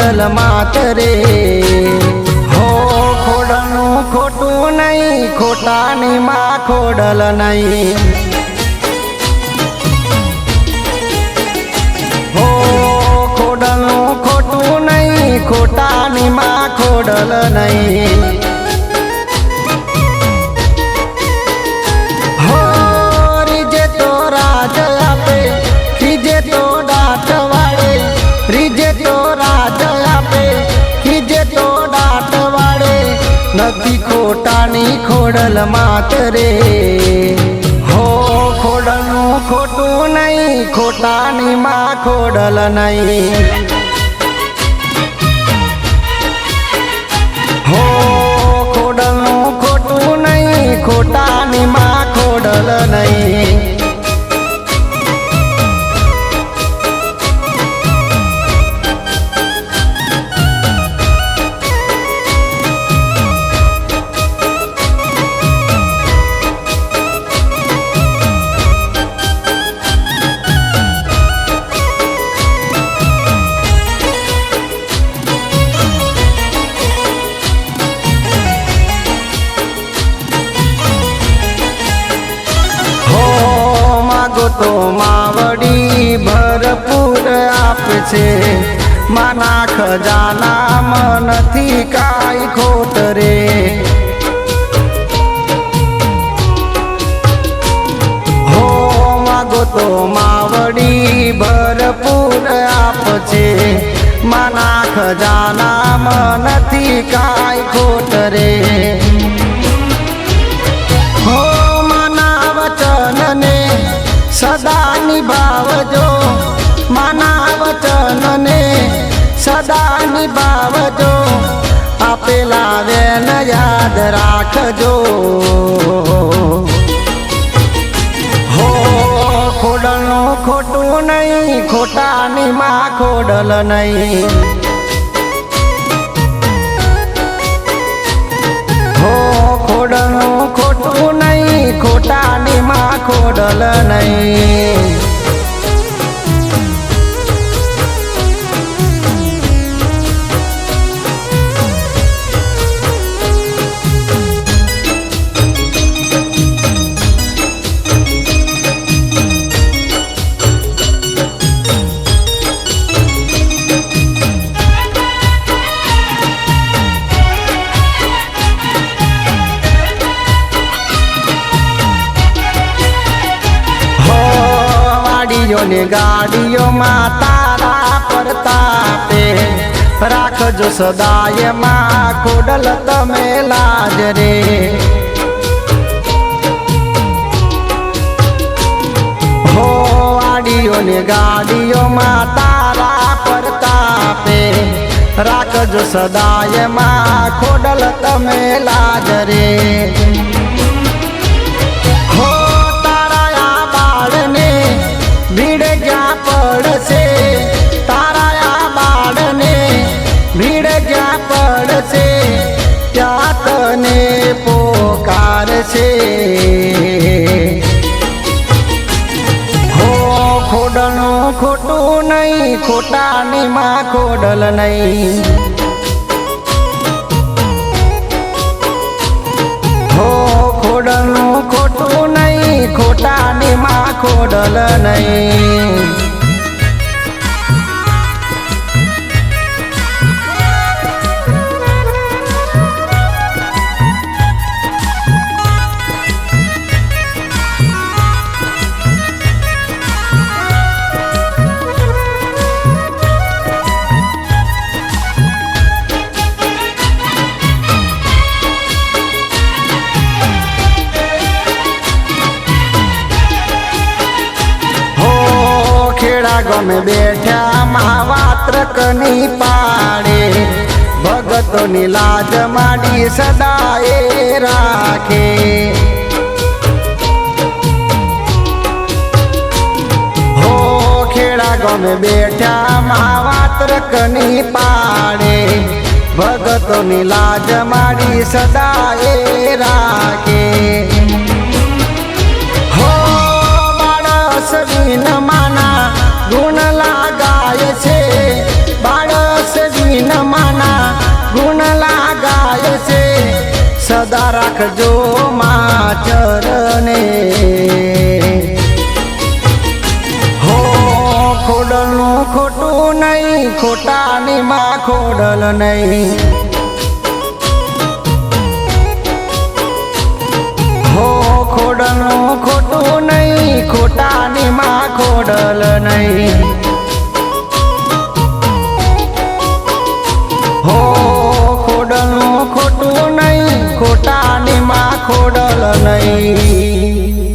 ખોડલ માતરે હો ખોડલનું ખોટું નહીં ખોટાની માં ખોડલ નહીં હો ખોડલનું ખોટું નહીં ખોટાની માં ખોડલ નહીં હો રીજે તો રાજ આપે ખીજે તો દાંત વાળે રીજે તો રાજ આપે ખીજે તો દાંત વાળે નથી ખોટાની ખોડલ માતરે હો ખોડલનું ખોટું નહીં ખોટાની માં ખોડલ નહીં હો ખોડલનું ખોટું નહીં ખોટાની માં ખોડલ નહીં તો માવડી ભરપૂર આપશે માના ખજાનામાં નથી કાંઈ ખોટ રે હો માગો તો માવડી ભરપૂર આપશે માના ખજાનામાં નથી કાંઈ ખોટ રે હો માના વચનને સદા નિભાવજો માના વચનને સદા નિભાવજો આપેલા વેન યાદ રાખજો હો ખોડલનું ખોટું નહીં ખોટાની માં ખોડલ નહીં હો ખોડલનું ખોટું નહીં ખોટાની માં ખોડલ નહીં ને ગાડીઓમાં તારા પ્રતાપે રાખજો સદાય માં ખોડલ તમે લાજ રે હો આડીઓને ગાડીઓમાં તારા પ્રતાપે રાખજો સદાય માં ખોડલ તમે લાજ રે હો તારા આ બાળને ભીડ ક્યાં પડશે તારા આ બાળને ભીડ ક્યાં પડશે ત્યાં તને પોકારશે હો ખોડલનું ખોટું નહીં ખોટાની માં ખોડલ નહીં હો ખોડલનું ખોટું નહીં ખોટાની માં ખોડલ નહીં ગમે બેઠા મહાવાત્રકની પાડે ભગતોની લાજ માડી સદાએ રાખે હો ખેડા ગમે બેઠા મહાવાત્રકની પાડે ભગતોની લાજ માડી સદાએ રાખે હો બાળસ વિન માના ગુણ લાગાય છે બાળસ વિન ચરણે હો ખોડલનું ખોટું નહીં ખોટાની માં ખોડલ નહીં હો ખોડલનું ખોટું નહીં ખોટાની માં ખોડલ નહીં હો ખોડલનું ખોટું નહીં ખોટાની માં ખોડલ નહીં